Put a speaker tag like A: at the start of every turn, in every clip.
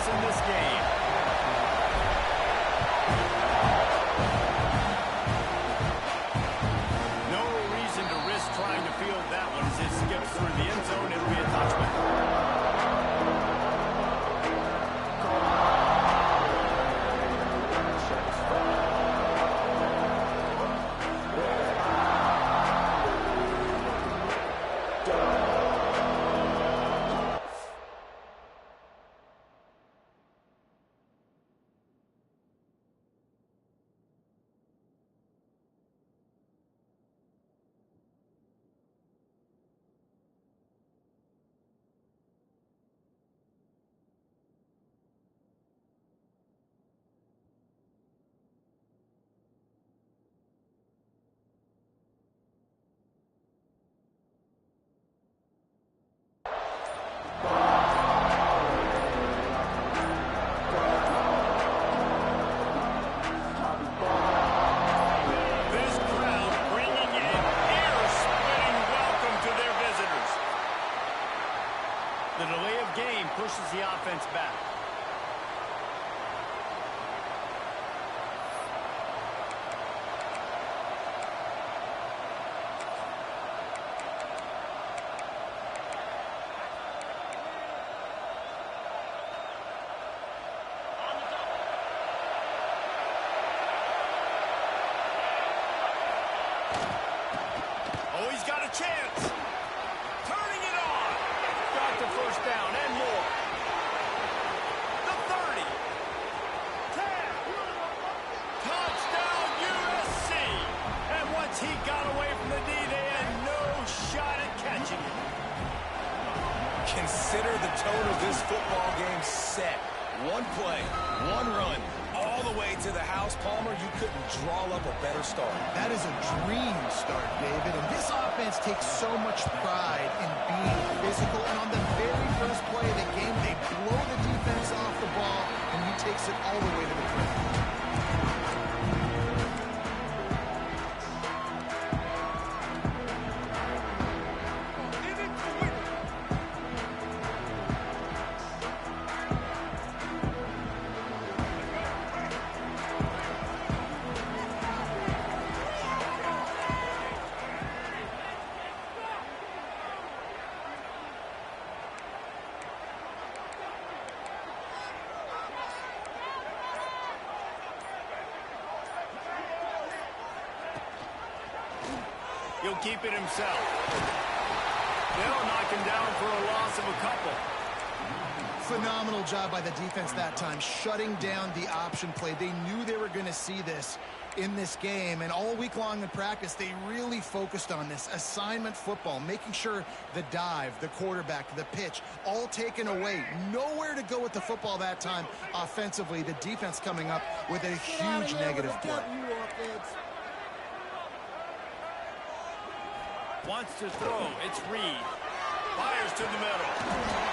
A: in this game. No reason to risk trying to field that one as it skips through the end zone. It'll be a touchback. The delay of game pushes the offense back. Oh, he's got a chance. Turning it on. Got the first down and more. The 30. 10. Touchdown USC. And once he got away from the D, they had no shot at catching it.
B: Consider the tone of this football game set. One play, one run, all the way to the house. Palmer, you couldn't draw up a better start.
C: That is a dream start, David. And this offense takes so much pride in being physical. And on the very first play of the game, they blow the defense off the ball, and he takes it all the way to the ground.
A: He'll keep it himself. They'll knock him down for a loss of a couple.
C: Phenomenal job by the defense that time, shutting down the option play. They knew they were going to see this in this game, and all week long in practice, they really focused on this assignment football, making sure the dive, the quarterback, the pitch, all taken away. Nowhere to go with the football that time offensively. The defense coming up with a huge negative play.
A: Wants to throw. It's Reed. Fires to the middle.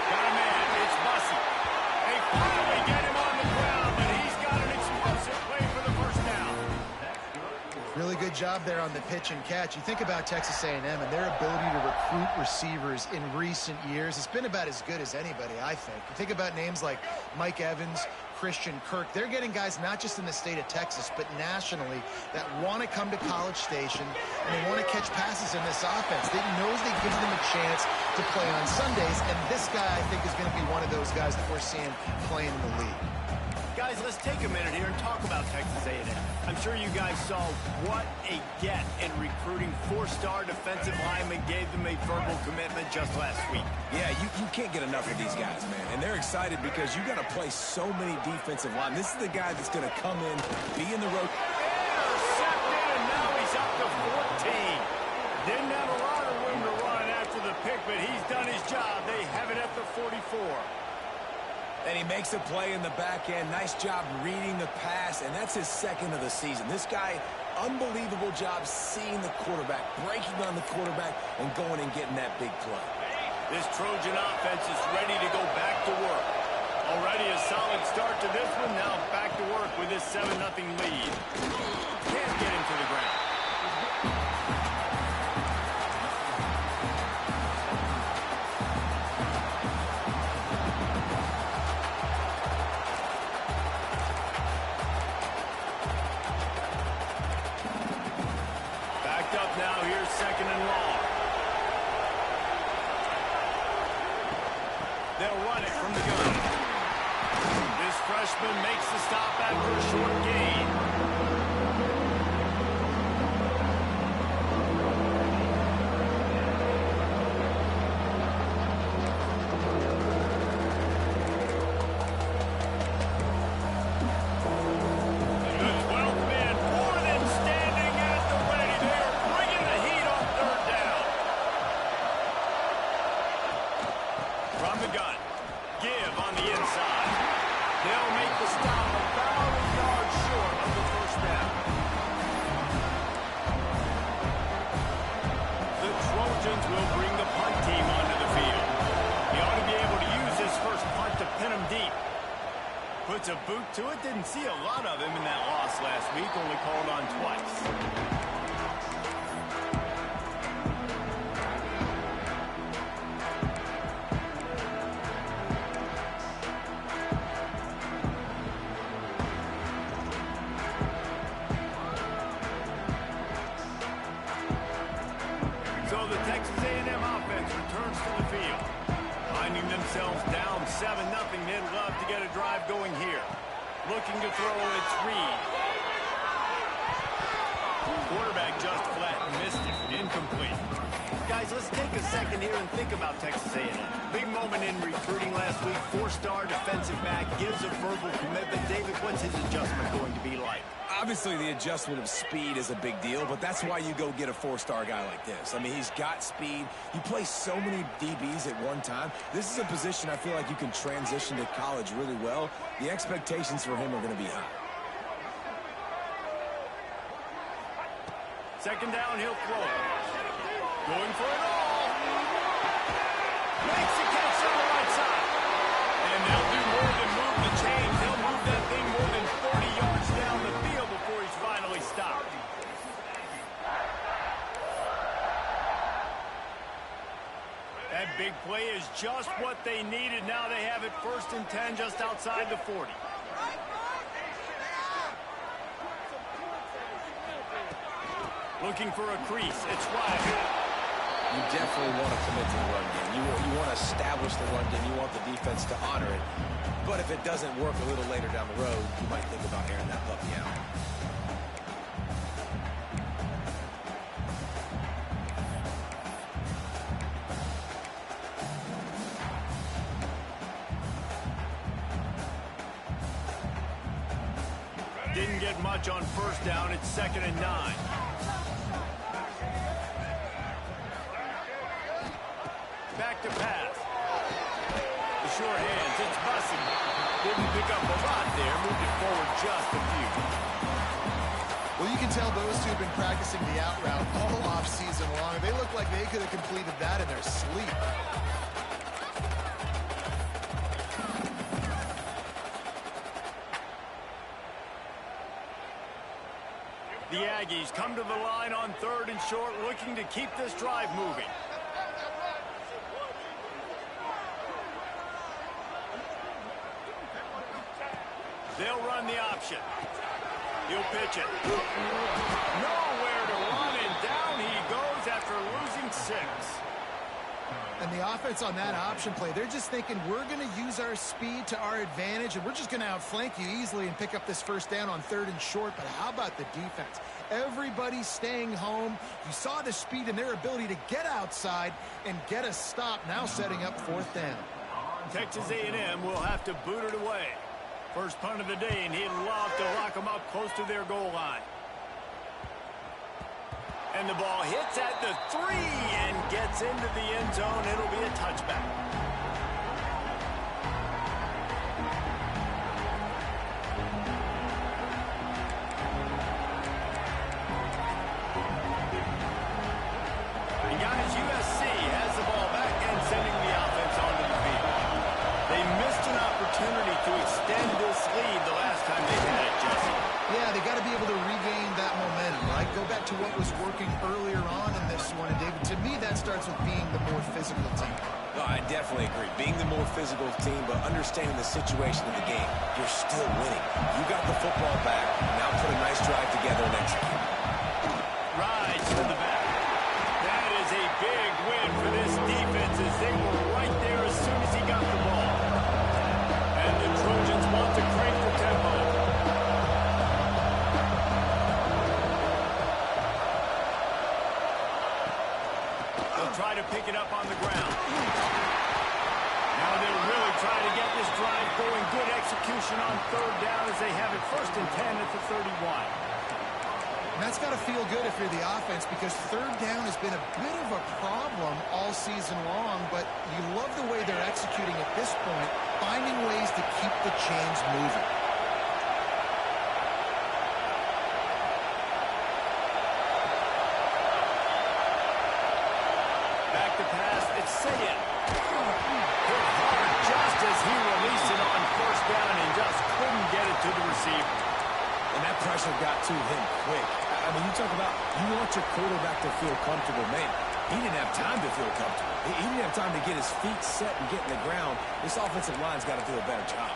A: Got a man. It's Bussey. They finally get him on the ground, but he's got an explosive play for the first down.
C: Really good job there on the pitch and catch. You think about Texas A&M and their ability to recruit receivers in recent years. It's been about as good as anybody, I think. You think about names like Mike Evans, Christian Kirk. They're getting guys not just in the state of Texas, but nationally that want to come to College Station and they want to catch passes in this offense. They knows they gives them a chance to play on Sundays, and this guy, I think, is going to be one of those guys that we're seeing playing in the league.
A: Guys, let's take a minute here and talk about Texas A&M. I'm sure you guys saw what a get in recruiting. Four-star defensive linemen gave them a verbal commitment just last week.
B: Yeah, you can't get enough of these guys, man. And they're excited because you got to play so many defensive linemen. This is the guy that's going to come in, be in the road.
A: Intercepted, and now he's up to 14. Didn't have a lot of room to run after the pick, but he's done his job. They have it at the 44.
B: And he makes a play in the back end. Nice job reading the pass, and that's his second of the season. This guy, unbelievable job seeing the quarterback, breaking on the quarterback, and going and getting that big play.
A: This Trojan offense is ready to go back to work. Already a solid start to this one. Now back to work with this 7-0 lead. Can't get him to the ground. They'll run it from the gun. This freshman makes the stop after a short gain. The 12th man more than standing at the ready. They are bringing the heat on third down. From the gun. Give on the inside. They'll make the stop about a yard short of the first down. The Trojans will bring the punt team onto the field. He ought to be able to use his first punt to pin him deep. Puts a boot to it. Didn't see a lot of him in that loss last week. Only called on twice. So the Texas A&M offense returns to the field. Finding themselves down 7-0, they'd love to get a drive going here. Looking to throw, it's Reed. Quarterback just flat missed it. Incomplete. Guys, let's take a second here and think about Texas A&M. Big moment in recruiting last week. 4-star defensive back gives a verbal commitment. David, what's his adjustment going to be like?
B: Obviously, the adjustment of speed is a big deal, but that's why you go get a 4-star guy like this. I mean, he's got speed. He plays so many DBs at one time. This is a position I feel like you can transition to college really well. The expectations for him are going to be high.
A: Second down, he'll throw it. Going for it all. Makes the catch on the right side. And they'll do more than move the chains. They'll move that thing more than 40 yards down the field before he's finally stopped. That big play is just what they needed. Now they have it 1st and 10 just outside the 40. Looking for a crease. It's Riley.
B: You definitely want to commit to the run game. You want to establish the run game. You want the defense to honor it. But if it doesn't work a little later down the road, you might think about airing that puppy out.
A: Didn't get much on 1st down. It's 2nd and 9. Back to pass. The short hands. It's Bussy. Didn't pick up a lot there. Moved it forward just a few.
C: Well, you can tell those two have been practicing the out route all off season long. They look like they could have completed that in their sleep.
A: The Aggies come to the line on 3rd and short, looking to keep this drive moving. They'll run the option. He'll pitch it. Nowhere to run, and down he goes after losing 6.
C: And the offense on that option play, they're just thinking we're going to use our speed to our advantage, and we're just going to outflank you easily and pick up this 1st down on 3rd and short. But how about the defense? Everybody's staying home. You saw the speed and their ability to get outside and get a stop, now setting up 4th down.
A: Texas A&M will have to boot it away. First punt of the day, and he'd love to lock them up close to their goal line. And the ball hits at the 3 and gets into the end zone. It'll be a touchback. And guys, USC has the ball back and sending the offense onto the field. They missed an opportunity to extend this lead the last time they had it, Jesse.
C: Yeah, they got to be able to regain that momentum, right? Go back to what was working earlier on in this one. And David, to me, that starts with being the more physical team.
B: No, I definitely agree. Being the more physical team, but understanding the situation of the game. You're still winning. You got the football back. Now put a nice drive together and execute.
A: Rides to the back. That is a big win for this defense as they were right there as soon as he got the ball. pick it up on the ground. Now they'll really try to get this drive going. Good execution on third down as they have it 1st and 10 at the 31.
C: And that's got to feel good if you're the offense, because third down has been a bit of a problem all season long, but you love the way they're executing at this point, finding ways to keep the chains moving.
A: Back to pass, it's Sayed. Hit hard just as he released it on 1st down and just couldn't get it to the receiver.
B: And that pressure got to him quick. I mean, you talk about you want your quarterback to feel comfortable. Man, he didn't have time to feel comfortable. He didn't have time to get his feet set and get in the ground. This offensive line's got to do a better job.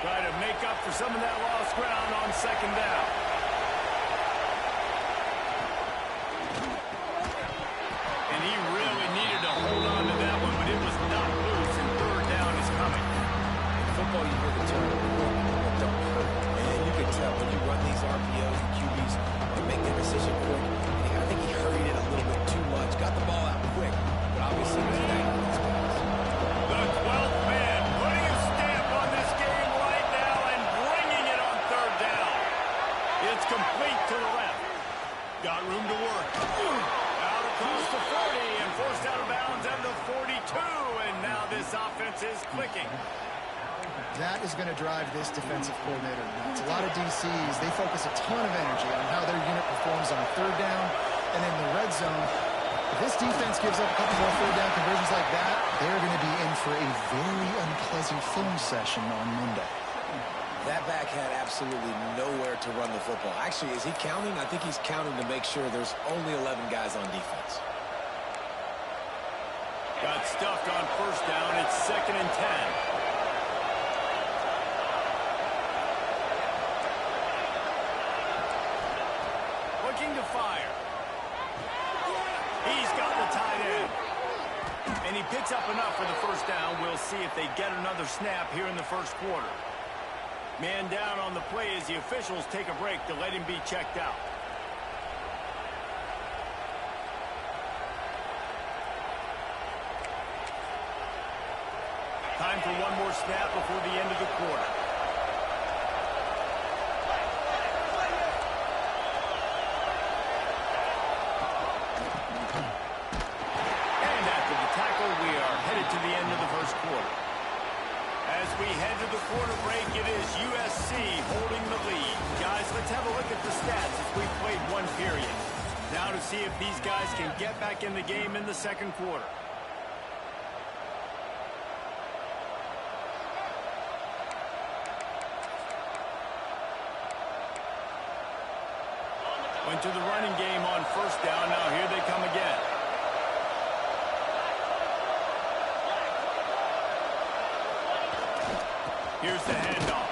A: Try to make up for some of that lost ground on 2nd down. And he really needed to hold on to that one, but it was not loose, and 3rd down is coming.
B: In football, you hear the term, but don't hurt. And you can tell when you run these RPOs and QBs want to make their decision quick. I think he hurried it a little bit too much. Got the ball out quick, but obviously was inaccurate with his pass.
A: The 12th man putting a stamp on this game right now and bringing it on 3rd down. It's complete to the left. Got room to work. Out across the 40 and forced out of bounds at the 42. And now this offense is clicking.
C: That is going to drive this defensive coordinator nuts. A lot of DCs, they focus a ton of energy on how their unit performs on 3rd down and in the red zone. If this defense gives up a couple more 3rd down conversions like that, they're going to be in for a very unpleasant film session on Monday.
B: That back had absolutely nowhere to run the football. Actually, is he counting? I think he's counting to make sure there's only 11 guys on defense.
A: Got stuffed on 1st down. It's 2nd and 10. Looking to fire. He's got the tight end. And he picks up enough for the 1st down. We'll see if they get another snap here in the 1st quarter. Man down on the play as the officials take a break to let him be checked out. Time for one more snap before the end of the quarter. And after the tackle, we are headed to the end of the 1st quarter. As we head to the quarter break, it is USC holding the lead. Guys, let's have a look at the stats as we played one period. Now to see if these guys can get back in the game in the 2nd quarter. Went to the running game on 1st down. Now here they come again. Here's the handoff.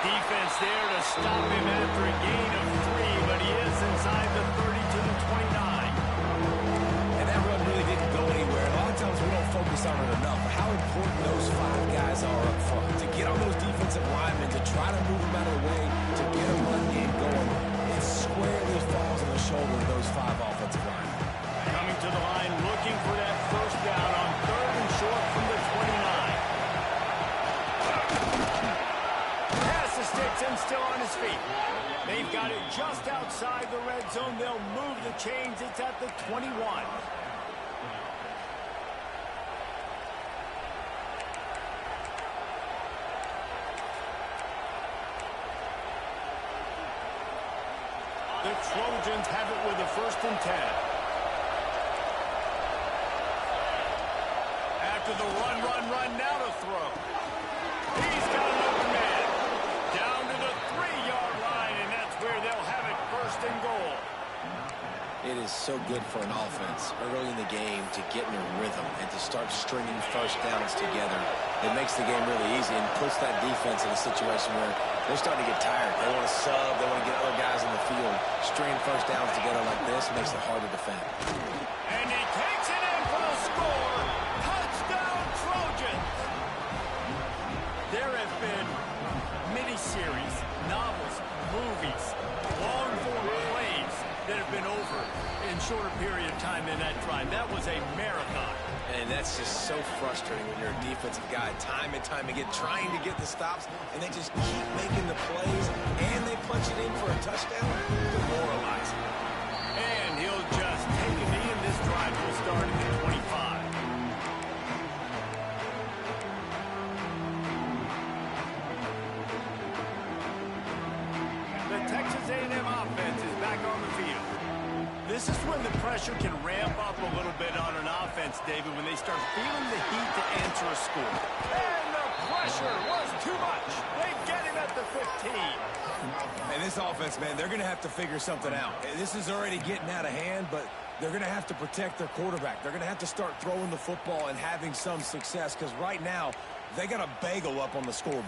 A: Defense there to stop him after a gain of 3, but he is inside the 30 to the 29.
B: And that run really didn't go anywhere. A lot of times we don't focus on it enough. How important those 5 guys are up front. To get on those defensive linemen, to try to move them out of the way, to get a run game going. It squarely falls on the shoulder of those 5 offensive linemen.
A: Coming to the line, looking for that 1st down on 3rd and short from the 29. And still on his feet. They've got it just outside the red zone. They'll move the chains. It's at the 21. The Trojans have it with a 1st and 10. After the run, now to throw. He's got an open man. Down to the 3-yard line, and that's where they'll have it 1st and goal.
B: It is so good for an offense early in the game to get in a rhythm and to start stringing 1st downs together. It makes the game really easy and puts that defense in a situation where they're starting to get tired. They want to sub. They want to get other guys in the field. Stringing 1st downs together like this makes it hard to defend.
A: And he takes it in for the score. Touchdown, Trojans. There have been miniseries, novels, that have been over in shorter period of time than that drive. That was a marathon.
B: And that's just so frustrating when you're a defensive guy, time and time again, trying to get the stops, and they just keep making the plays, and they punch it in for a touchdown. Demoralizing.
A: And he'll just take a knee, and this drive will start at the 25. The Texas A&M offense is back on the field. This is when the pressure can ramp up a little bit on an offense, David, when they start feeling the heat to answer a score. And the pressure was too much. They get him at the 15.
B: And this offense, man, they're going to have to figure something out. This is already getting out of hand, but they're going to have to protect their quarterback. They're going to have to start throwing the football and having some success, because right now, they got a bagel up on the scoreboard.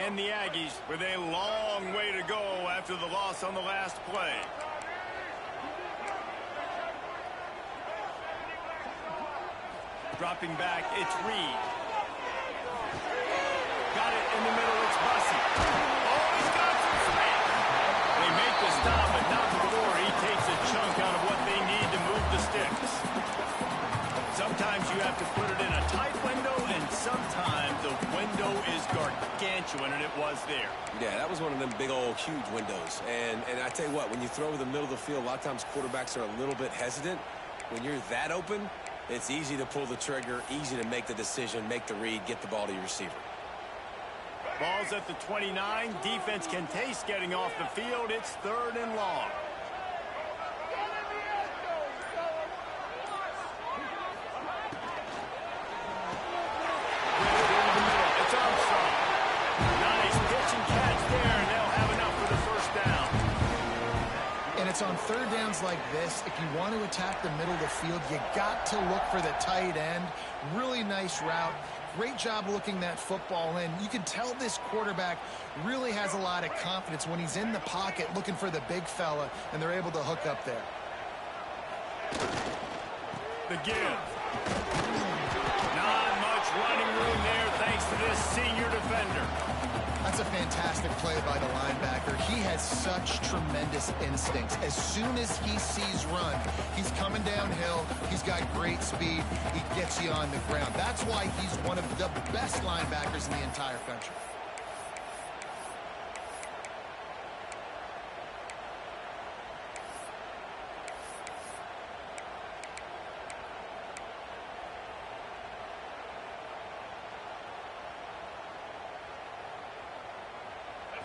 A: And the Aggies with a long way to go after the loss on the last play. Dropping back, it's Reed. Got it in the middle, it's Bussey. Oh, he's got some space. They make the stop, but not before he takes a chunk out of what they need to move the sticks. Sometimes you have to put it in a tight window, and sometimes the window is gargantuan, and it was there.
B: Yeah, that was one of them big old huge windows. And I tell you what, when you throw over the middle of the field, a lot of times quarterbacks are a little bit hesitant. When you're that open, it's easy to pull the trigger, easy to make the decision, make the read, get the ball to your receiver.
A: Ball's at the 29. Defense can taste getting off the field. It's 3rd and long.
C: It's on 3rd downs like this. If you want to attack the middle of the field, you got to look for the tight end. Really nice route. Great job looking that football in. You can tell this quarterback really has a lot of confidence when he's in the pocket looking for the big fella, and they're able to hook up there.
A: The give. Not much running room there thanks to this senior defender.
C: That's a fantastic play by the linebacker. He has such tremendous instincts. As soon as he sees run, he's coming downhill. He's got great speed. He gets you on the ground. That's why he's one of the best linebackers in the entire country.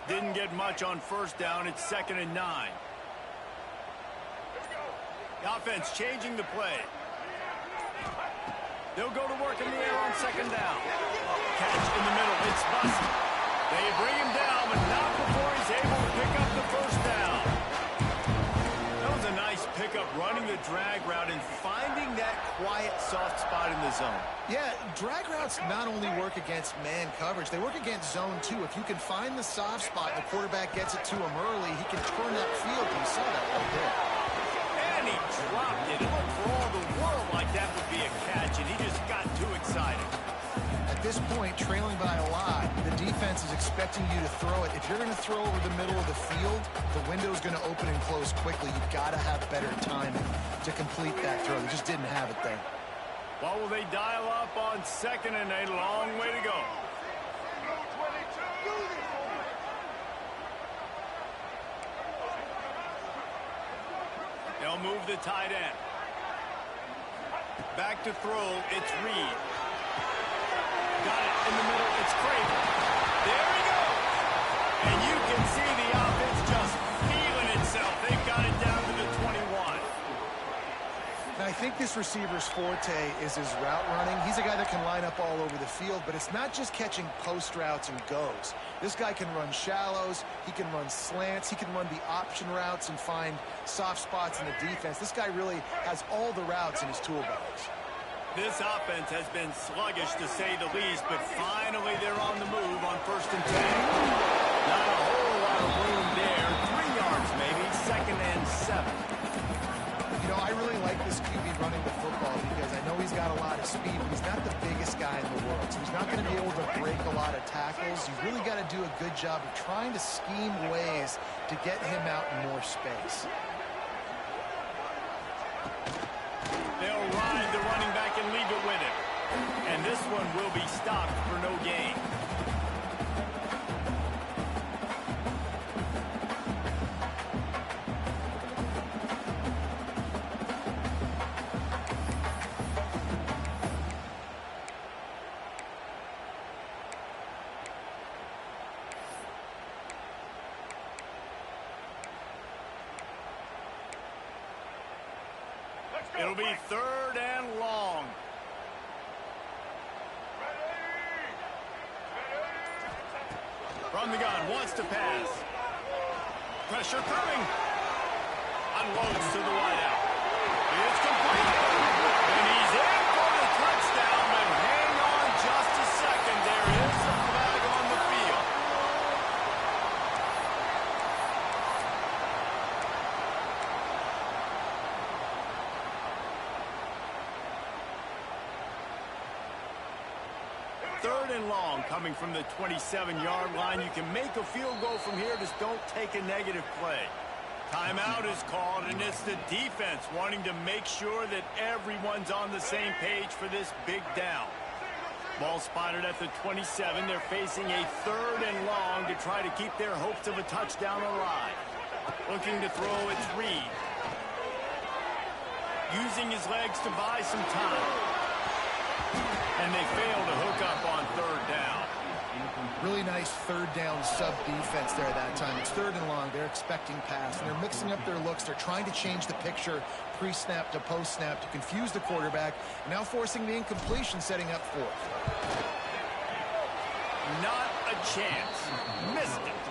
A: Didn't get much on 1st down. It's 2nd and 9. The offense changing the play. They'll go to work in the air on 2nd down. Catch in the middle. It's Bussey. They bring him down, but not before he's able to pick up the 1st down. That was a nice pickup, running the drag route and finding that quiet, soft spot in the zone.
C: Yeah, drag routes not only work against man coverage, they work against zone too. If you can find the soft spot and the quarterback gets it to him early, he can turn that field. You saw that right there.
A: And he dropped it. It looked for all the world like that would be a catch, and he just got too excited.
C: At this point, trailing by a lot, the defense is expecting you to throw it. If you're going to throw over the middle of the field, the window's going to open and close quickly. You've got to have better timing to complete that throw. They just didn't have it there.
A: Well, will they dial up on 2nd and a long way to go? They'll move the tight end. Back to throw, it's Reed. Got it in the middle, it's Craven. There he goes. And you can see the offense just feeling itself. They've got it down to the 21.
C: Now, I think this receiver's forte is his route running. He's a guy that can line up all over the field, but it's not just catching post routes and goes. This guy can run shallows, he can run slants, he can run the option routes and find soft spots in the defense. This guy really has all the routes in his toolbox.
A: This offense has been sluggish, to say the least, but finally they're on the move on 1st and 10. Not a whole lot of room there. 3 yards maybe, 2nd and 7.
C: You know, I really like this lot of tackles. You really got to do a good job of trying to scheme ways to get him out in more space.
A: They'll ride the running back and leave it with him. And this one will be stopped for no gain. It'll be 3rd and long. From the gun, wants to pass. Pressure coming. Unloads to the wideout. It's complete. And he's in for the touchdown, but hang on just a second. There is a flag on the field. Third and long coming from the 27-yard line. You can make a field goal from here. Just don't take a negative play. Timeout is called, and it's the defense wanting to make sure that everyone's on the same page for this big down. Ball spotted at the 27. They're facing a 3rd and long to try to keep their hopes of a touchdown alive. Looking to throw, it's Reed. Using his legs to buy some time. And they fail to hook up on 3rd down.
C: Really nice 3rd down sub defense there that time. It's 3rd and long. They're expecting pass, and they're mixing up their looks. They're trying to change the picture pre-snap to post-snap to confuse the quarterback, now forcing the incompletion, setting up 4th.
A: Not a chance. Missed it.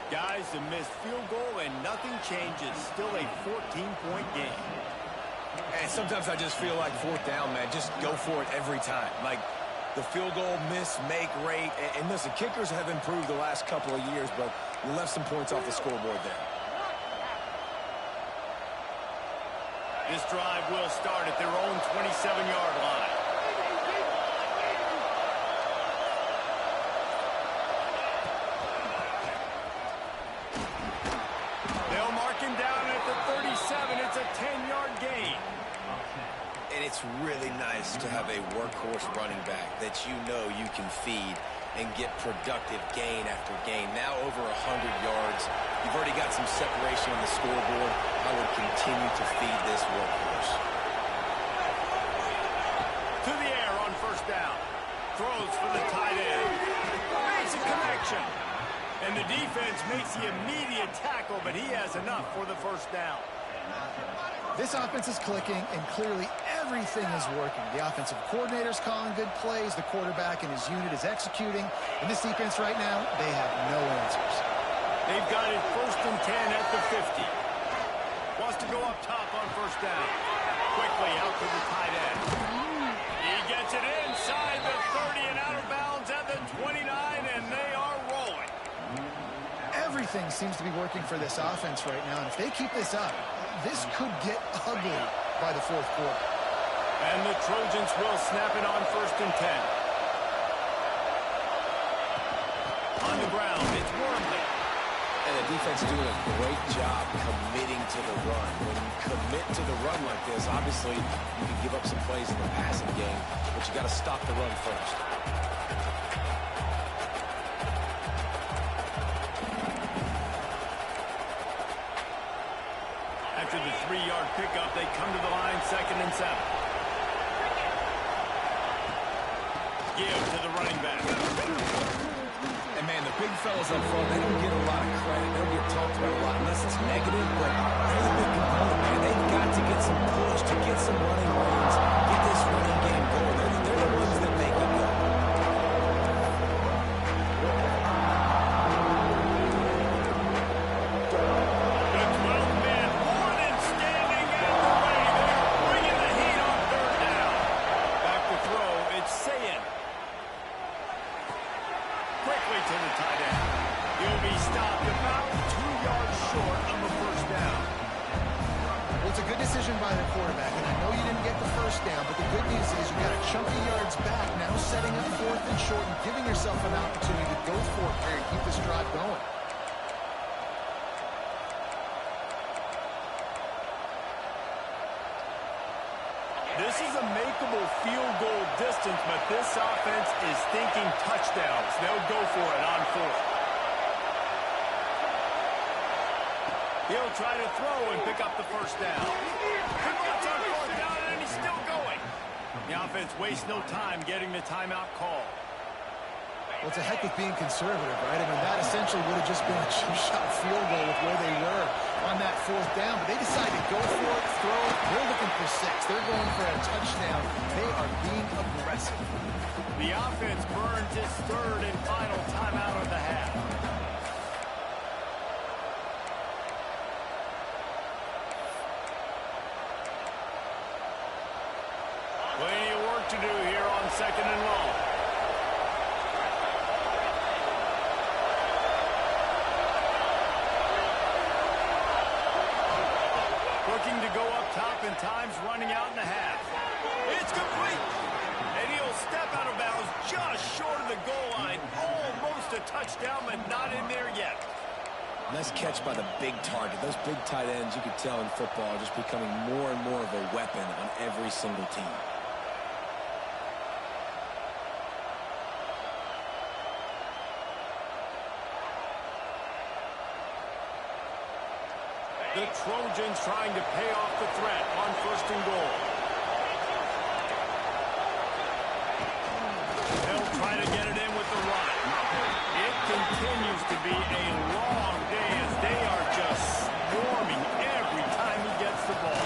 A: Guys, a missed field goal, and nothing changes. Still a 14-point game.
B: And sometimes I just feel like 4th down, man. Just go for it every time. Like the field goal miss, make rate. And listen, kickers have improved the last couple of years, but we left some points off the scoreboard there.
A: This drive will start at their own 27-yard line. They'll mark him down at the 37. It's a 10-yard gain.
B: And it's really nice to have a workhorse running back that you know you can feed and get productive gain after gain. Now over 100 yards. You've already got some separation on the scoreboard. I would continue to feed this workhorse.
A: To the air on 1st down. Throws for the tight end. It's a connection. And the defense makes the immediate tackle, but he has enough for the 1st down.
C: This offense is clicking, and clearly everything is working. The offensive coordinator's calling good plays. The quarterback and his unit is executing. And this defense right now, they have no answers.
A: They've got it 1st and 10 at the 50. Wants to go up top on 1st down. Quickly out to the tight end. He gets it inside the 30 and out of bounds at the 29, and they are rolling.
C: Everything seems to be working for this offense right now, and if they keep this up, this could get ugly by the 4th quarter.
A: And the Trojans will snap it on 1st and 10. On the ground, it's Wormley.
B: And the defense doing a great job committing to the run. When you commit to the run like this, obviously you can give up some plays in the passing game, but you got to stop the run first.
A: After the 3-yard pickup, they come to the line 2nd and 7. Give to the running back.
B: And, man, the big fellas up front, they don't get a lot of credit. They don't get talked about a lot unless it's negative, but they're the big component, man. They've got to get some push to get some running lanes, get this running game going. They're the ones that make it go.
C: By the quarterback. setting up 4th and short and giving yourself an opportunity to go for it here and keep this drive going.
A: This is a makeable field goal distance, but this offense is thinking touchdowns. They'll go for it on 4th. He'll try to throw and pick up the first down. Converts on 4th down, and he's still going. The offense wastes no time getting the timeout call.
C: Well, it's a heck of being conservative, right? I mean, that essentially would have just been a two-shot field goal with where they were on that 4th down. But they decided to go for it, throw it. They're looking for 6. They're going for a touchdown. They are being aggressive.
A: The offense burns its 3rd and final timeout of the half. Plenty of work to do here on 2nd and long. Looking to go up top, and time's running out in the half. It's complete. And he'll step out of bounds just short of the goal line. Almost a touchdown, but not in there yet.
B: Nice catch by the big target. Those big tight ends, you could tell in football, are just becoming more and more of a weapon on every single team.
A: The Trojans trying to pay off the threat on 1st and goal. They'll try to get it in with the run. It continues to be a long day as they are just swarming every time he gets the ball.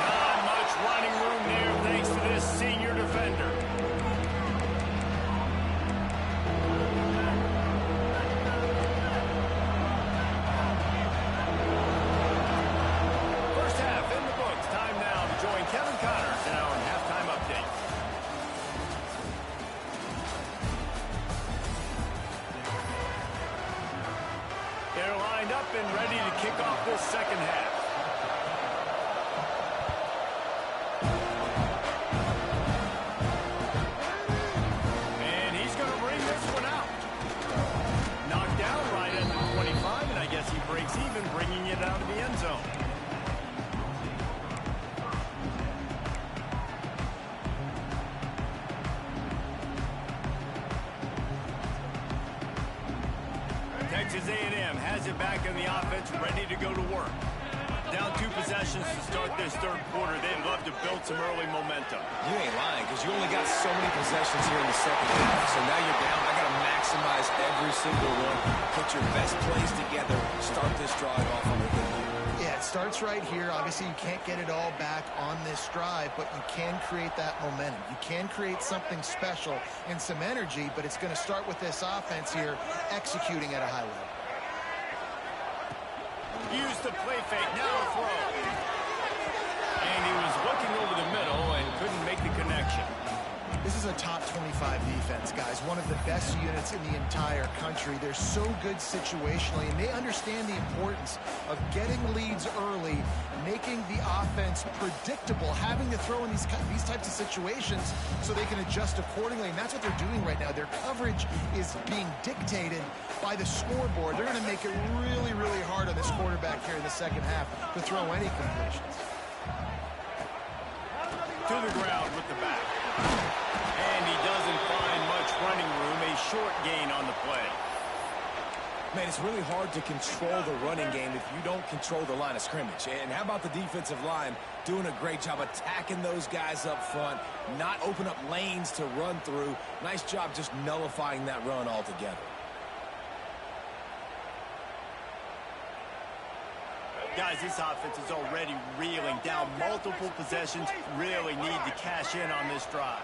A: Not much running room there thanks to this senior defender. And ready to kick off this 2nd half. And he's going to bring this one out. Knocked down right at the 25, and I guess he breaks even, bringing it out of the end zone. Texas A&M has it back in the offense, ready to go to work. Down 2 possessions to start this 3rd quarter. They'd love to build some early momentum.
B: You ain't lying, because you only got so many possessions here in the 2nd half. So now you're down. I got to maximize every single one. Put your best plays together. Start this drive off on a good note.
C: Yeah, it starts right here. Obviously, you can't get it all back on this drive, but you can create that momentum. You can create something special and some energy, but it's going to start with this offense here executing at a high level.
A: Use the play fake, now throw. And he was looking over the middle and couldn't make the connection.
C: This is a top 25 defense, guys. One of the best units in the entire country. They're so good situationally, and they understand the importance of getting leads early, making the offense predictable, having to throw in these types of situations so they can adjust accordingly, and that's what they're doing right now. Their coverage is being dictated by the scoreboard. They're going to make it really, really hard on this quarterback here in the 2nd half to throw any completions.
A: To the ground with the back. And he doesn't find much running room. A short gain on the play.
B: Man, it's really hard to control the running game if you don't control the line of scrimmage. And how about the defensive line doing a great job attacking those guys up front, not open up lanes to run through. Nice job just nullifying that run altogether.
A: Guys, this offense is already reeling down multiple possessions. Really need to cash in on this drive.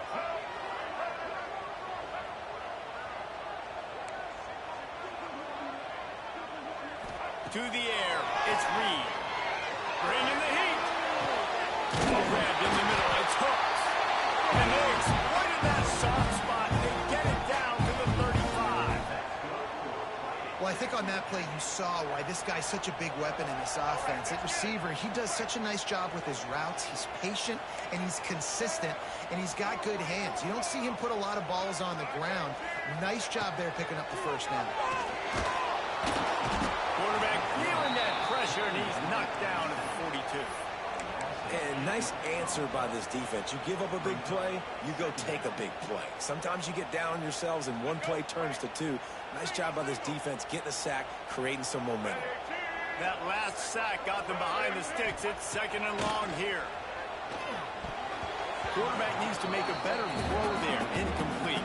A: To the air, it's Reed. Bringing the heat. Grabbed in the middle, it's Hooks. And they exploited that soft spot. They get it down to the 35.
C: Well, I I think on that play you saw why this guy's such a big weapon in this offense. At receiver, he does such a nice job with his routes. He's patient, and he's consistent, and he's got good hands. You don't see him put a lot of balls on the ground. Nice job there picking up the first down.
A: Quarterback feeling that pressure, and he's knocked down at the 42.
B: And nice answer by this defense. You give up a big play, you go take a big play. Sometimes you get down on yourselves and one play turns to two. Nice job by this defense getting a sack, creating some momentum.
A: That last sack got them behind the sticks. It's second and long here. Quarterback needs to make a better throw there. Incomplete.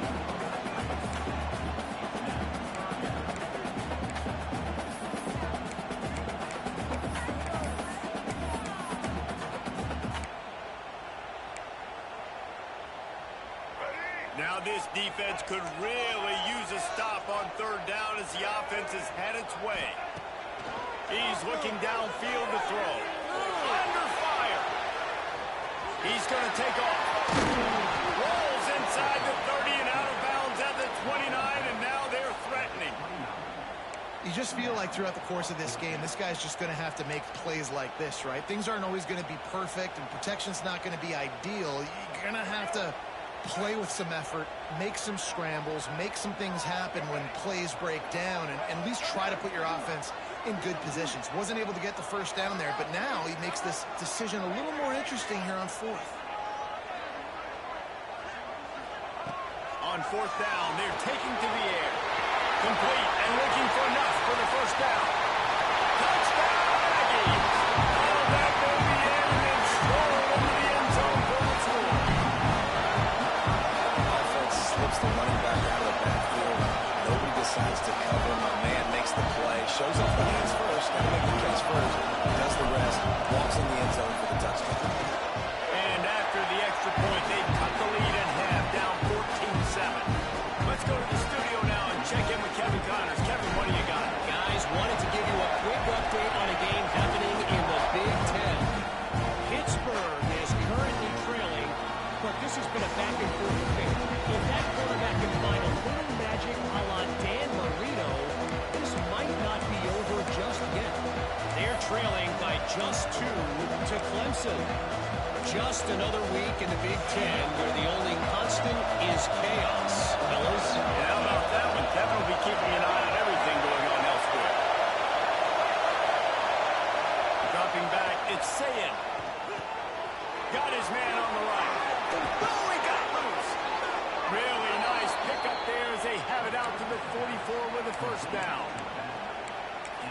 A: Now this defense could really use a stop on third down as the offense has had its way. He's looking downfield to throw. Under fire. He's going to take off. Rolls inside the 30 and out of bounds at the 29, and now they're threatening.
C: You just feel like throughout the course of this game, this guy's just going to have to make plays like this, right? Things aren't always going to be perfect, and protection's not going to be ideal. You're going to have to play with some effort, make some scrambles, make some things happen when plays break down, and at least try to put your offense in good positions. Wasn't able to get the first down there, but now he makes this decision a little more interesting here on fourth.
A: On fourth down, they're taking to the air. Complete and looking for enough for the first down. Touchdown, Aggies! Oh, that may be in and stroll into the end zone for the score.
B: Offense slips the running back out of the backfield. Nobody decides to cover. My man makes the play. Shows off the hands first. Got to make the catch first. Does the rest. Walks in the end zone for the touchdown.
A: And after the extra point, they cut the lead in half, down 14-7. Let's go to the studio now and check in with Kevin Connors. Kevin, what do you got?
D: Guys, wanted to give you a quick update on a game happening in the Big Ten. Pittsburgh is currently trailing, but this has been a back-and-forth affair. If that quarterback can find a little magic a la Dan Marino, this might not be over just yet. They're trailing by just 2 to Clemson. Just another week in the Big Ten where the only constant is chaos. Fellas?
A: Yeah, how about that one? Kevin will be keeping an eye on everything going on elsewhere. Dropping back, it's Sayin. Got his man on the right. Oh, he got loose. Really nice pickup there as they have it out to the 44 with a first down.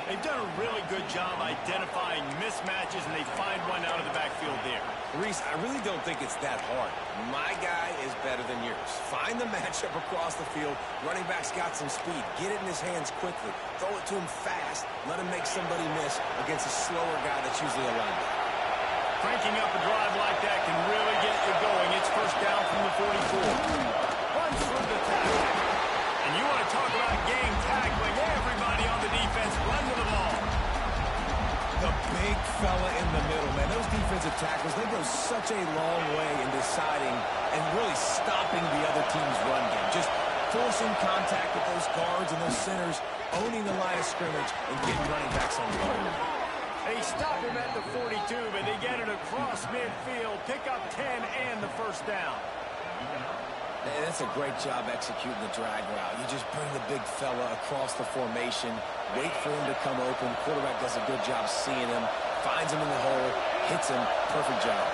A: They've done a really good job identifying mismatches, and they find one out of the backfield there.
B: Reese, I really don't think it's that hard. My guy is better than yours. Find the matchup across the field. Running back's got some speed. Get it in his hands quickly. Throw it to him fast. Let him make somebody miss against a slower guy that's usually a linebacker.
A: Cranking up a drive like that can really get you going. It's first down from the 44. Runs through the tackle. And you want to talk about game tackling. Everybody on the defense run to the ball.
B: The big fella in the middle, man. Those defensive tackles, they go such a long way in deciding and really stopping the other team's run game. Just forcing contact with those guards and those centers, owning the line of scrimmage, and getting running backs on the ball.
A: They stop him at the 42, but they get it across midfield. Pick up 10 and the first down.
B: Man, that's a great job executing the drag route. You just bring the big fella across the formation, wait for him to come open. Quarterback does a good job seeing him, finds him in the hole, hits him. Perfect job.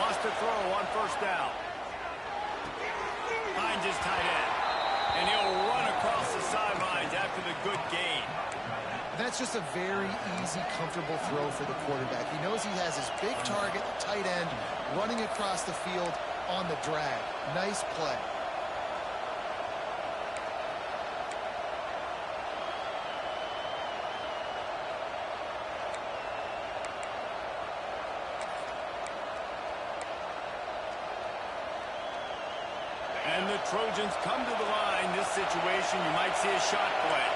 A: Lost to throw on first down. Finds his tight end. And he'll run across the sidelines after the good gain.
C: That's just a very easy, comfortable throw for the quarterback. He knows he has his big target, the tight end, running across the field on the drag. Nice play.
A: And the Trojans come to the line. This situation, you might see a shot play.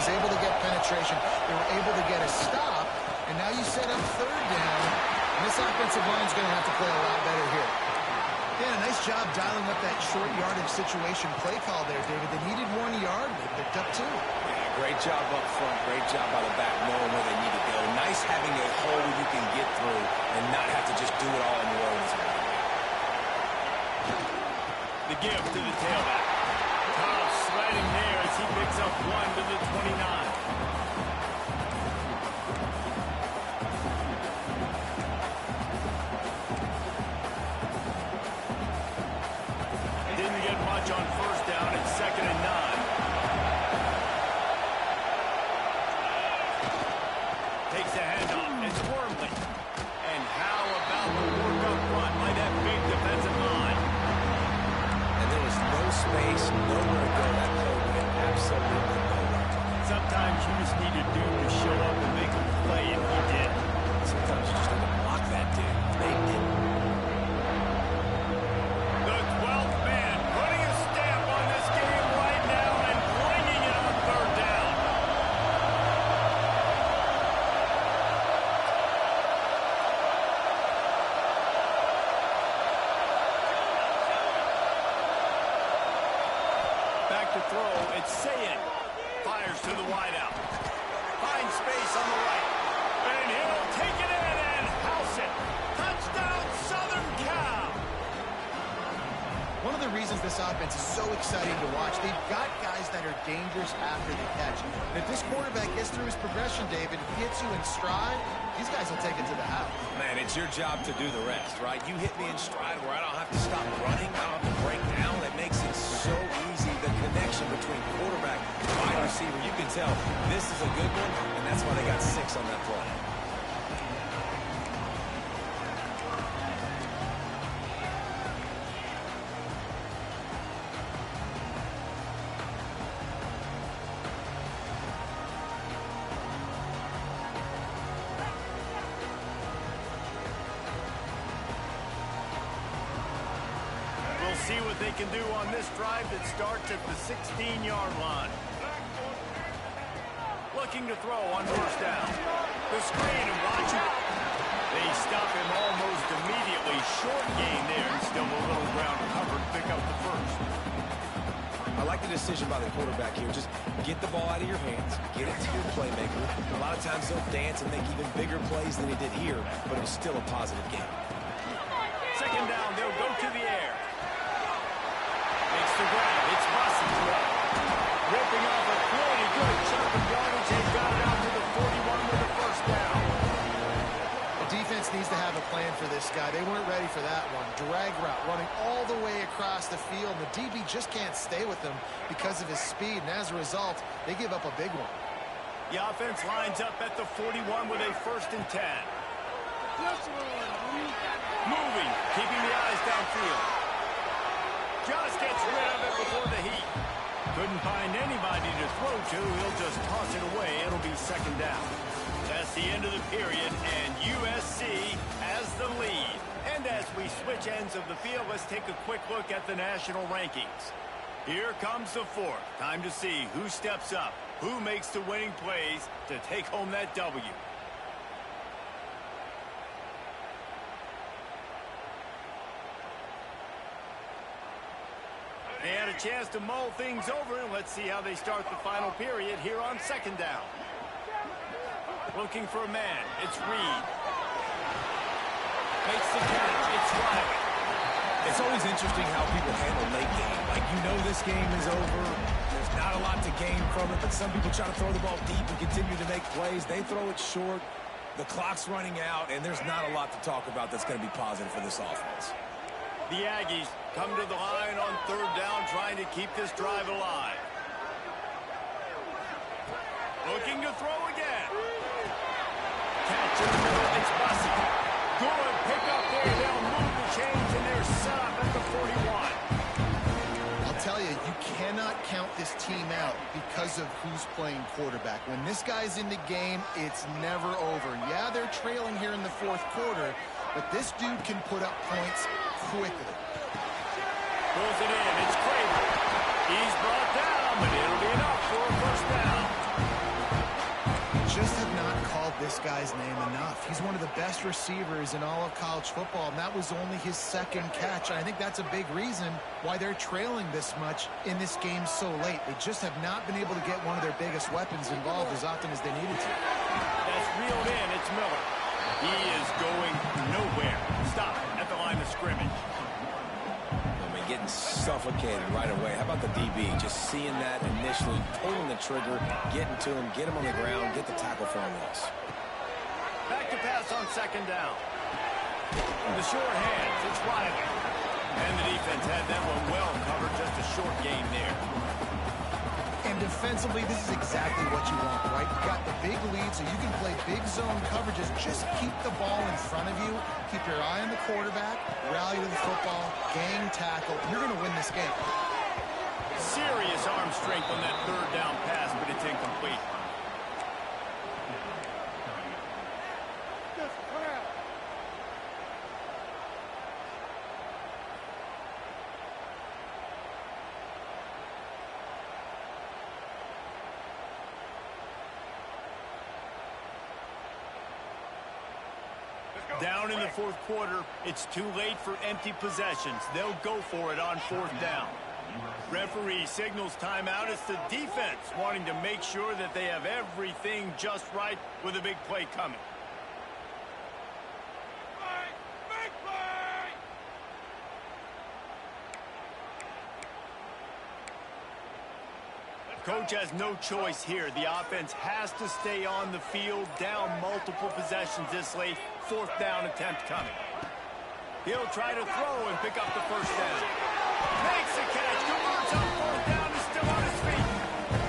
C: was able to get penetration. They were able to get a stop, and now you set up third down. And this offensive line is going to have to play a lot better here. Yeah, nice job dialing up that short yardage situation play call there, David. They needed 1 yard. They picked up 2.
B: Yeah, great job up front. Great job by the back, knowing where they need to go. Nice having a hole you can get through and not have to just do it all on your own.
A: The give to the tailback. Cobb sliding there as he picks up 1 to the 29. Didn't get much on first down. It's 2nd and 9. Takes a handoff. It's Wormley. And how about the work up front by that big defensive line?
B: And there was no space, nowhere to go. That play went absolutely nowhere.
A: Sometimes you just need a dude to show up and make a play, and he did.
B: Sometimes you just need to block that dude. They didn't.
A: The 12th man putting a stamp on this game right now and bringing it on third down. Back to throw. It's Sayin. Fires to the wideout. Finds space on the right. And he'll take it in and house it. Touchdown, Southern Cal.
C: One of the reasons this offense is so exciting to watch, they've got guys that are dangerous after the catch. And if this quarterback gets through his progression, David, hits you in stride, these guys will take it to the house.
B: Man, it's your job to do the rest, right? You hit me in stride where I don't have to stop running. I don't have to break down. It makes it so easy. The connection between quarterback and wide receiver, you can tell this is a good one, and that's why they got 6 on that play.
A: We'll see what they can do on this drive that starts at the 16-yard line. Looking to throw on first down. The screen and watch it. They stop him almost immediately. Short gain there and still a little ground covered. Pick up the first.
B: I like the decision by the quarterback here. Just get the ball out of your hands. Get it to your playmaker. A lot of times they'll dance and make even bigger plays than he did here, but it was still a positive game.
A: 2nd down, they'll go to the air. Makes the grab. It's Bussy. Ripping off a pretty good chunk of yardage. They've got it out to the 41 with the first down.
C: The defense needs to have a plan for this guy. They weren't ready for that one. Drag route, running all the way across the field. The DB just can't stay with him because of his speed, and as a result, they give up a big one.
A: The offense lines up at the 41 with a 1st and 10. Moving, keeping the eyes downfield. Just gets rid of it before the heat. Couldn't find anybody to throw to. He'll just toss it away. It'll be 2nd down. That's the end of the period, and USC has the lead. And as we switch ends of the field, let's take a quick look at the national rankings. Here comes the 4th. Time to see who steps up, who makes the winning plays to take home that W. They had a chance to mull things over, and let's see how they start the final period here on 2nd down. Looking for a man. It's Reed. Makes the catch. It's Riley.
B: It's always interesting how people handle late game. Like, you know this game is over. There's not a lot to gain from it, but some people try to throw the ball deep and continue to make plays. They throw it short. The clock's running out, and there's not a lot to talk about that's going to be positive for this offense.
A: The Aggies come to the line on 3rd down, trying to keep this drive alive. Looking to throw again. Catch in the middle. It's Bussy. Good pickup there. They'll move the chains, and they're set up at the 41.
C: I'll tell you, you cannot count this team out because of who's playing quarterback. When this guy's in the game, it's never over. Yeah, they're trailing here in the 4th quarter, but this dude can put up points quickly.
A: Pulls it in. It's Craven. He's brought down, but it'll be enough for a first down.
C: just have not called this guy's name enough. He's one of the best receivers in all of college football, and that was only his second catch. I think that's a big reason why they're trailing this much in this game so late. They just have not been able to get one of their biggest weapons involved as often as they needed to.
A: That's reeled in. It's Miller. He is going nowhere. Stop at the line of scrimmage.
B: Getting suffocated right away. How about the DB? Just seeing that initially, pulling the trigger, getting to him, get him on the ground, get the tackle for a loss.
A: Back to pass on second down. The short hands, it's Riley. And the defense had that one well covered, just a short gain there.
C: And defensively, this is exactly what you want, right? You got the big lead, so you can play big zone coverages. Just keep the ball in front of you. Keep your eye on the quarterback. Rally to the football. Gang tackle. You're going to win this game.
A: Serious arm strength on that third down pass, but it's incomplete. Down in the fourth quarter, it's too late for empty possessions. They'll go for it on fourth down. Referee signals timeout. It's the defense wanting to make sure that they have everything just right with a big play coming. Coach has no choice here. The offense has to stay on the field, down multiple possessions this late. Fourth down attempt coming. He'll try to throw and pick up the first down. Makes the catch, converts on fourth down, is still on his feet.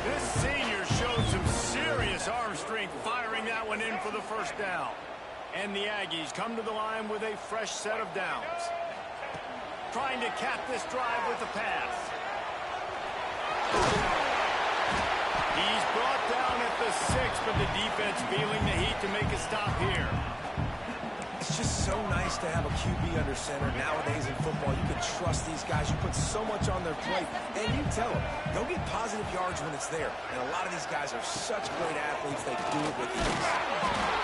A: This senior showed some serious arm strength, firing that one in for the first down. And the Aggies come to the line with a fresh set of downs. Trying to cap this drive with the pass. He's brought down at the 6, but the defense feeling the heat to make a stop here.
B: It's just so nice to have a QB under center. Nowadays in football, you can trust these guys. You put so much on their plate, and you tell them, go get positive yards when it's there. And a lot of these guys are such great athletes, they do it with ease.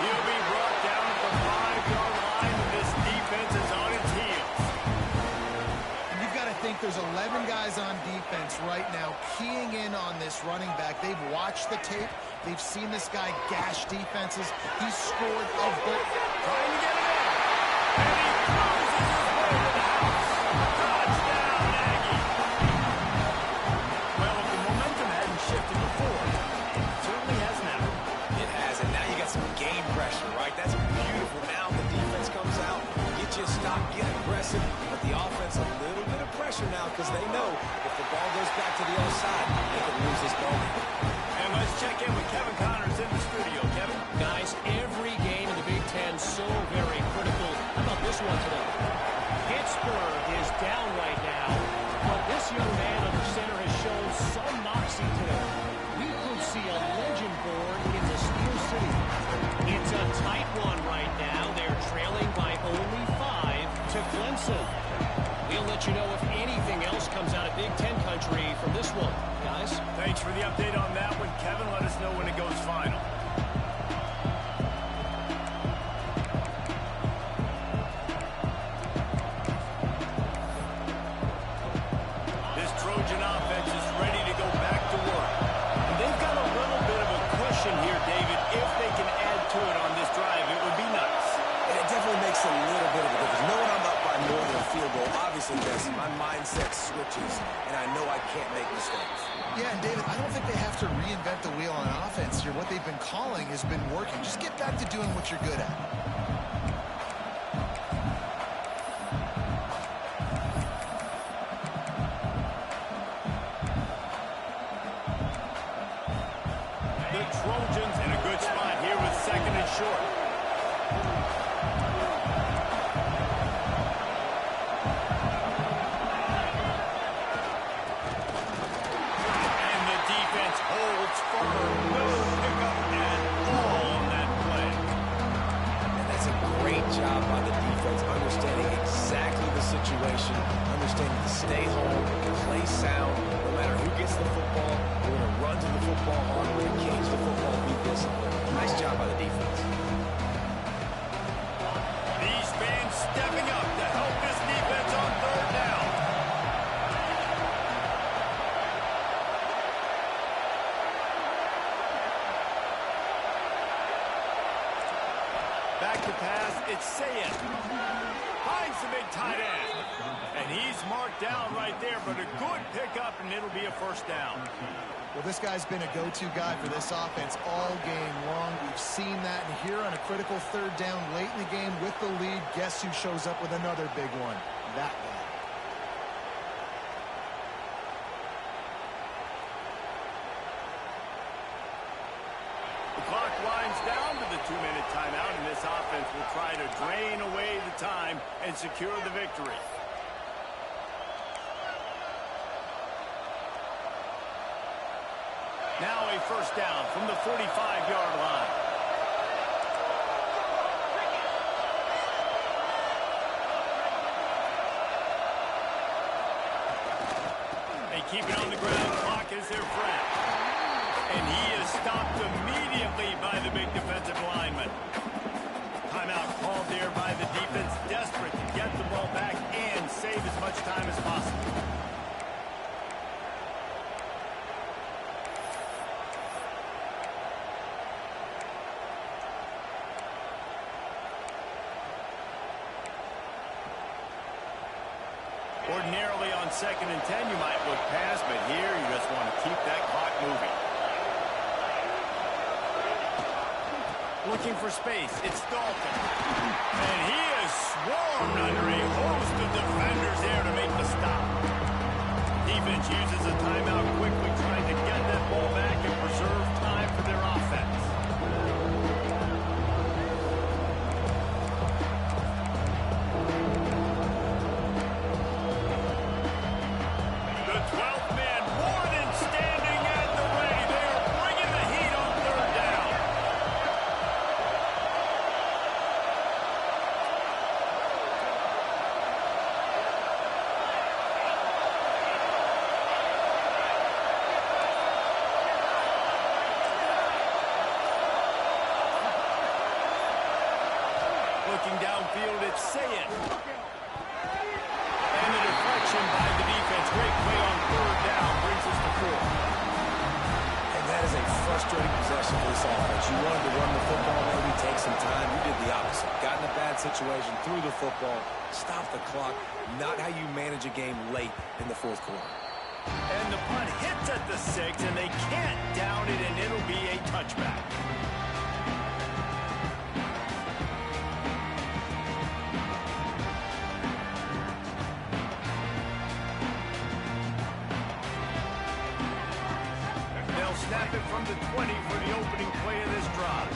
A: He'll be brought down at the 5-yard line, and this defense is on its heels.
C: I think there's 11 guys on defense right now keying in on this running back. They've watched the tape. They've seen this guy gash defenses. He's scored a goal.
A: Trying to get it in. And he closes his way to the house. Touchdown, Aggie. Well, if the momentum hadn't shifted before, it certainly has now.
B: It has, and now you got some game pressure, right? That's beautiful. Now the defense comes out, get you a stop, get aggressive, but the offense a little bit of pressure now because they know if the ball goes back to the other side, they can lose this ball.
A: And let's check in with Kevin Connors in the studio. Kevin?
D: Guys, every game in the Big Ten so very critical. How about this one today? Pittsburgh is down right now, but this young man under center has shown some moxie today. We could see a legend born in the Steel City. It's a tight one right now. They're trailing by only 5 to Clemson. We'll let you know if anything else comes out of Big Ten country from this one, guys.
A: Thanks for the update on that one, Kevin. Let us know when it goes final. This Trojan offense is ready to go back to work. And they've got a little bit of a cushion here, David. If they can add to it on this drive, it would be nice.
B: And it definitely makes a little bit of a difference. Knowing I'm up by more than a field goal, obviously, Jesse, my mindset switches, and I know I can't make mistakes.
C: Yeah, and David, I don't think they have to reinvent the wheel on offense here. What they've been calling has been working. Just get back to doing what you're good at.
A: The Trojans in a good spot here with second and short. And the defense holds firm. No pickup at all on that play.
B: And that's a great job by the defense, understanding exactly the situation, understanding to stay home, play sound, no matter who gets the football, we're going to run to the football hard, we're going to cage the football, be disciplined. Nice
A: the pass. It's Sayed. Finds the big tight end. And he's marked down right there, but a good pickup, and it'll be a first down.
C: Well, this guy's been a go-to guy for this offense all game long. We've seen that, and here on a critical third down late in the game with the lead, guess who shows up with another big one? That guy.
A: The clock winds down to the 2-minute timeout, and this offense will try to drain away the time and secure the victory. Now a first down from the 45-yard line. They keep it on the ground. Clock is their friend. And he is stopped immediately by the big defensive lineman. Timeout called there by the defense, desperate to get the ball back and save as much time as possible. Ordinarily on 2nd and 10, you might look past, but here you just want to keep that clock moving. Looking for space, it's Dalton. And he is swarmed under a host of defenders there to make the stop. Defense uses a timeout quickly, trying to get that ball back and preserve time for their offense. The 12th man more than standing at the ready. They are bringing the heat on third down. Looking downfield, it's Sayed. And the deflection by the defense. Great play on third down brings us to 4.
B: And that is a frustrating possession for this offense. You wanted to run the football, maybe take some time. You did the opposite. Got in a bad situation, threw the football, stopped the clock. Not how you manage a game late in the fourth quarter.
A: And the punt hits at the 6, and they can't down it, and it'll be a touchback. They'll snap it from the 20 for the opening play of this drive.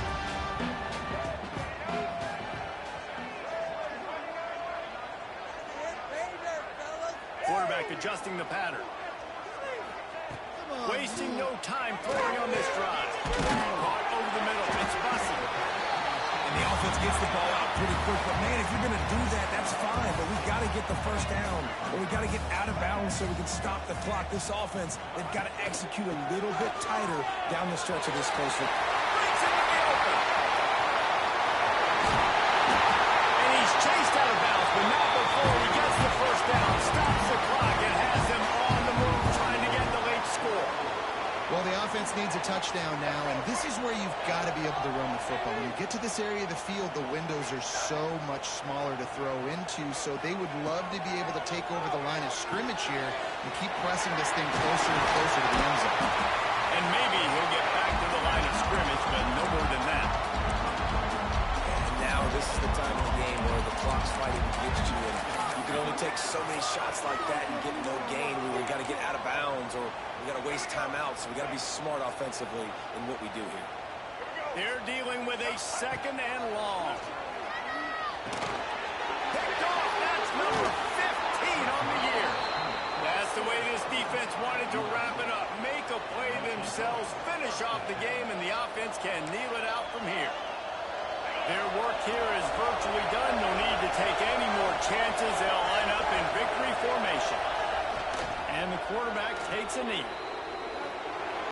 A: Quarterback adjusting the pattern. Wasting no time throwing on this drive. Caught over the middle. It's Bussy.
B: And the offense gets the ball out pretty quick. But, man, if you're going to do that, that's fine. But we've got to get the first down. Or we've got to get out of bounds so we can stop the clock. This offense, they've got to execute a little bit tighter down the stretch of this close one.
A: Brings him to the open. And he's chased out of bounds, but not before he gets the first down. Stops the clock and has them on the move trying to get the late score.
C: Well, the offense needs a touchdown now, and this is where you've got to be able to run the football. When you get to this area of the field, the windows are so much smaller to throw into, so they would love to be able to take over the line of scrimmage here and keep pressing this thing closer and closer to the end zone.
A: And maybe he'll get back to the line of scrimmage, but no more than that.
B: And now this is the time of the game where the clock's fighting against you. And you can only take so many shots like that and get no gain. We've got to get out of bounds or we got to waste timeouts. So we got to be smart offensively in what we do here.
A: They're dealing with a 2nd and long. Picked off. That's number 15 on the year. That's the way this defense wanted to wrap it up. Make a play themselves, finish off the game, and the offense can kneel it out from here. Their work here is virtually done. No need to take any more chances. They'll line up in victory formation. And the quarterback takes a knee.